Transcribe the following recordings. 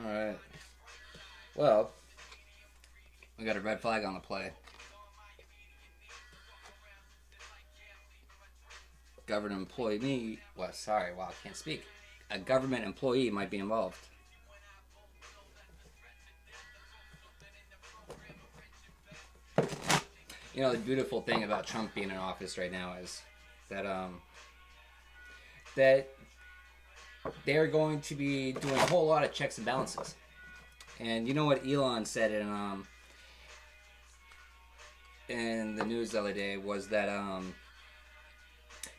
Alright. Well, we got a red flag on the play. Government employee. Well, sorry, wow, I can't speak. A government employee might be involved. You know, the beautiful thing about Trump being in office right now is that that they're going to be doing a whole lot of checks and balances. And you know what Elon said in the news the other day was that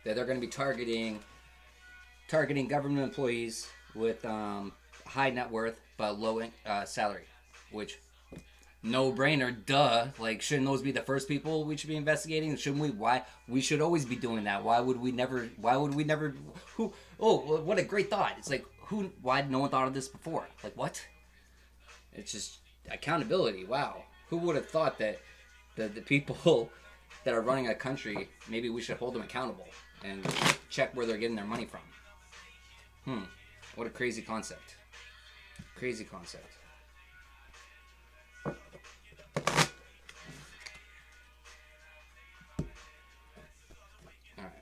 they're going to be targeting government employees with high net worth but low salary, which no brainer, duh. Like, shouldn't those be the first people we should be investigating? Shouldn't we? Why we should always be doing that? Why would we never? Why would we never? Who? Oh, what a great thought! It's like who? Why no one thought of this before? Like what? It's just accountability. Wow, who would have thought that the people that are running a country, maybe we should hold them accountable and check where they're getting their money from. What a crazy concept. Crazy concept. All right.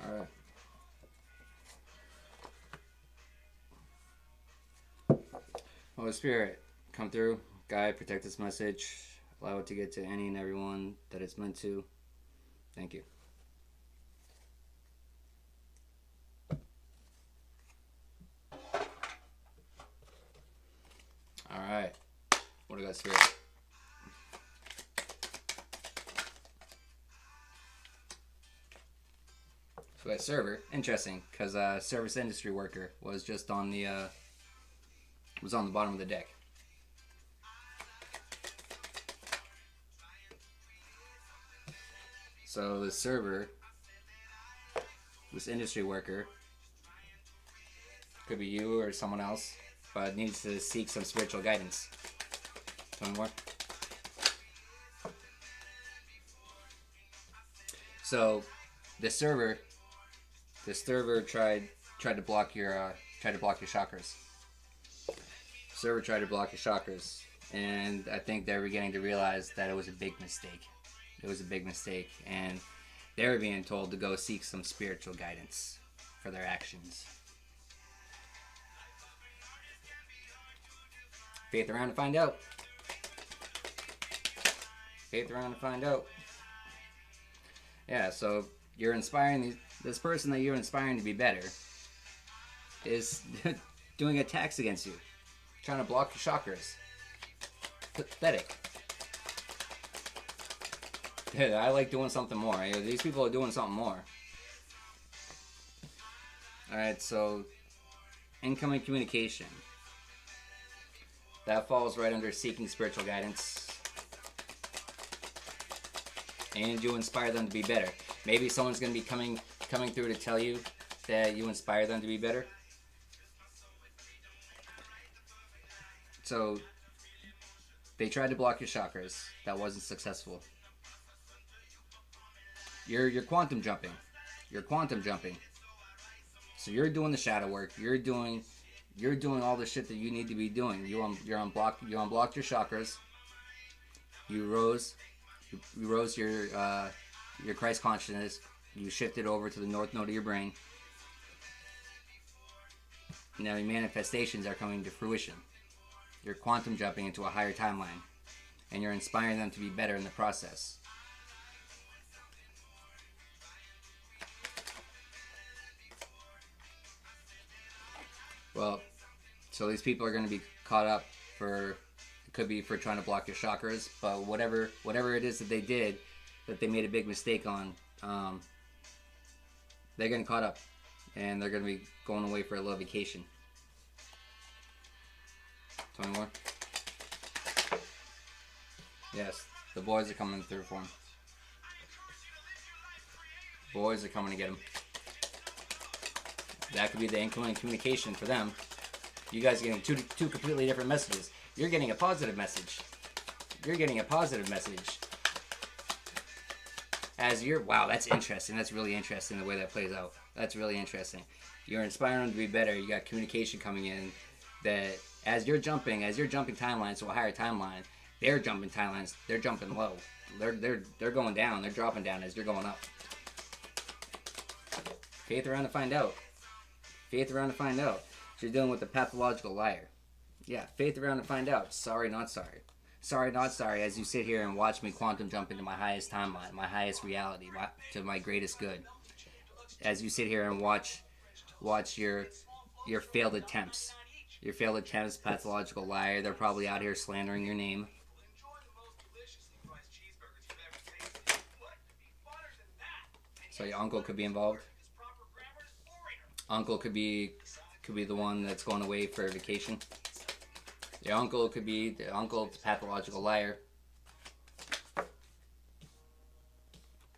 All right. Holy Spirit, come through, guide, protect this message, allow it to get to any and everyone that it's meant to. Thank you. All right. What do I got, Spirit? So that server, interesting, because service industry worker was just on the was on the bottom of the deck. So the server, this industry worker, could be you or someone else, but needs to seek some spiritual guidance. Tell me more. So the server tried to block your chakras. Server tried to block your chakras, and I think they're beginning to realize that it was a big mistake. It was a big mistake, and they were being told to go seek some spiritual guidance for their actions. Faith around to find out. Faith around to find out. Yeah, so you're inspiring this person that you're inspiring to be better is doing attacks against you, trying to block your chakras. Pathetic. Yeah, I like doing something more. These people are doing something more. Alright, so incoming communication. That falls right under seeking spiritual guidance. And you inspire them to be better. Maybe someone's going to be coming through to tell you that you inspire them to be better. So they tried to block your chakras. That wasn't successful. You're quantum jumping. You're quantum jumping. So you're doing the shadow work. You're doing all the shit that you need to be doing. You unblocked your chakras. You rose your Christ consciousness. You shifted over to the north node of your brain. Now your manifestations are coming to fruition. You're quantum jumping into a higher timeline, and you're inspiring them to be better in the process. Well, so these people are going to be caught up for, it could be for trying to block your chakras, but whatever it is that they did, that they made a big mistake on, they're getting caught up, and they're going to be going away for a little vacation. 20 more. Yes, the boys are coming through for him. Boys are coming to get him. That could be the incoming communication for them. You guys are getting two completely different messages. You're getting a positive message. You're getting a positive message. As you're, wow, that's interesting. That's really interesting the way that plays out. That's really interesting. You're inspiring them to be better. You got communication coming in that as you're jumping timelines to a higher timeline, they're jumping timelines. They're jumping low. They're going down. They're dropping down as you're going up. Faith around to find out. Faith around to find out. So you're dealing with the pathological liar. Yeah, faith around to find out. Sorry, not sorry. Sorry, not sorry. As you sit here and watch me quantum jump into my highest timeline, my highest reality, to my greatest good. As you sit here and watch your failed attempts. Your failed attempts, pathological liar. They're probably out here slandering your name. So your uncle could be involved. Uncle could be the one that's going away for a vacation. Your uncle could be the uncle's pathological liar.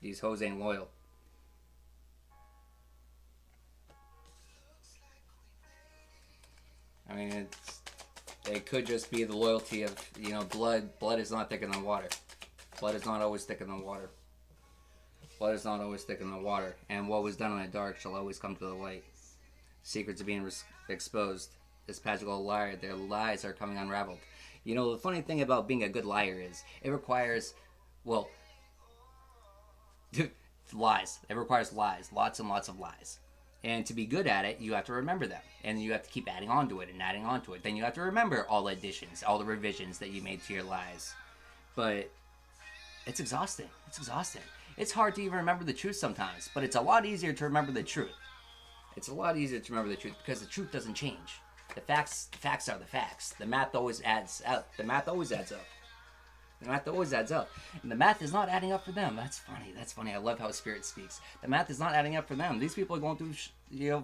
These hoes ain't loyal. I mean, it could just be the loyalty of, blood. Blood is not thicker than water. Blood is not always thicker than water. Blood is not always thicker than water. And what was done in the dark shall always come to the light. Secrets are being exposed. This pathological liar, their lies are coming unraveled. The funny thing about being a good liar is it requires, lies. It requires lies. Lots and lots of lies. And to be good at it, you have to remember them. And you have to keep adding on to it and adding on to it. Then you have to remember all the additions, all the revisions that you made to your lies. But it's exhausting. It's exhausting. It's hard to even remember the truth sometimes. But it's a lot easier to remember the truth. It's a lot easier to remember the truth because the truth doesn't change. The facts are the facts. The math always adds up. The math always adds up. The math always adds up. And the math is not adding up for them. That's funny. That's funny. I love how Spirit speaks. The math is not adding up for them. These people are going through,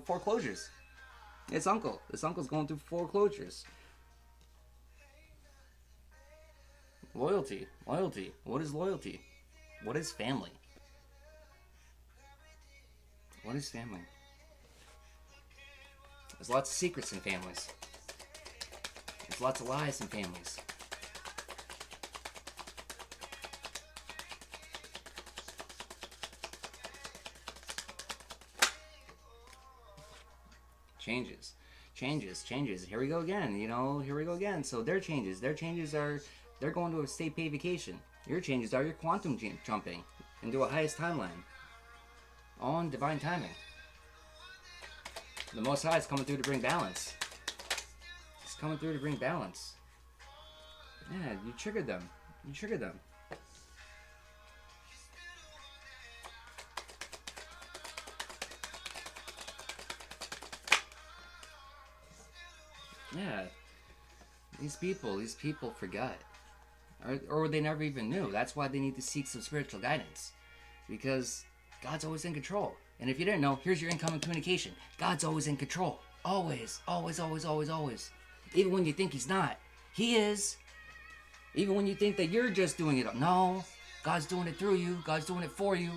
foreclosures. It's uncle. This uncle's going through foreclosures. Loyalty. Loyalty. What is loyalty? What is family? What is family? There's lots of secrets in families. There's lots of lies in families. Changes. Here we go again. Here we go again. So their changes are, they're going to a state paid vacation. Your changes are your quantum jumping into a highest timeline. All in divine timing. The Most High is coming through to bring balance. He's coming through to bring balance. Yeah, you triggered them. Yeah. These people forgot. Or they never even knew. That's why they need to seek some spiritual guidance. Because God's always in control. And if you didn't know, here's your incoming communication. God's always in control. Always. Always, always, always, always. Even when you think he's not. He is. Even when you think that you're just doing it. No. God's doing it through you. God's doing it for you.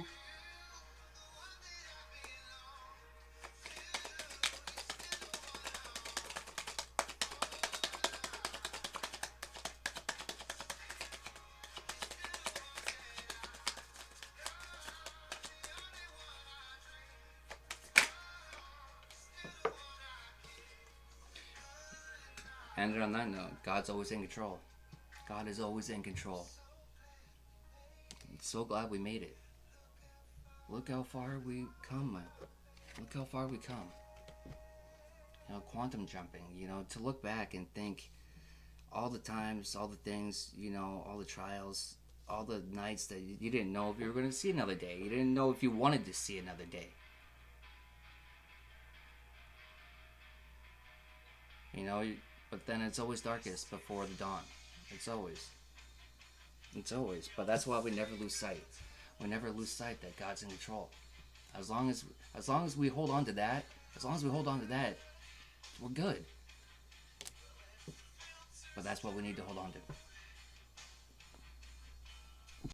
And on that note, God's always in control. God is always in control. I'm so glad we made it. Look how far we come. Look how far we come. Quantum jumping, to look back and think all the times, all the things, all the trials, all the nights that you didn't know if you were going to see another day. You didn't know if you wanted to see another day. You know, but then it's always darkest before the dawn. It's always. It's always. But that's why we never lose sight. We never lose sight that God's in control. As long as we hold on to that, we're good. But that's what we need to hold on to.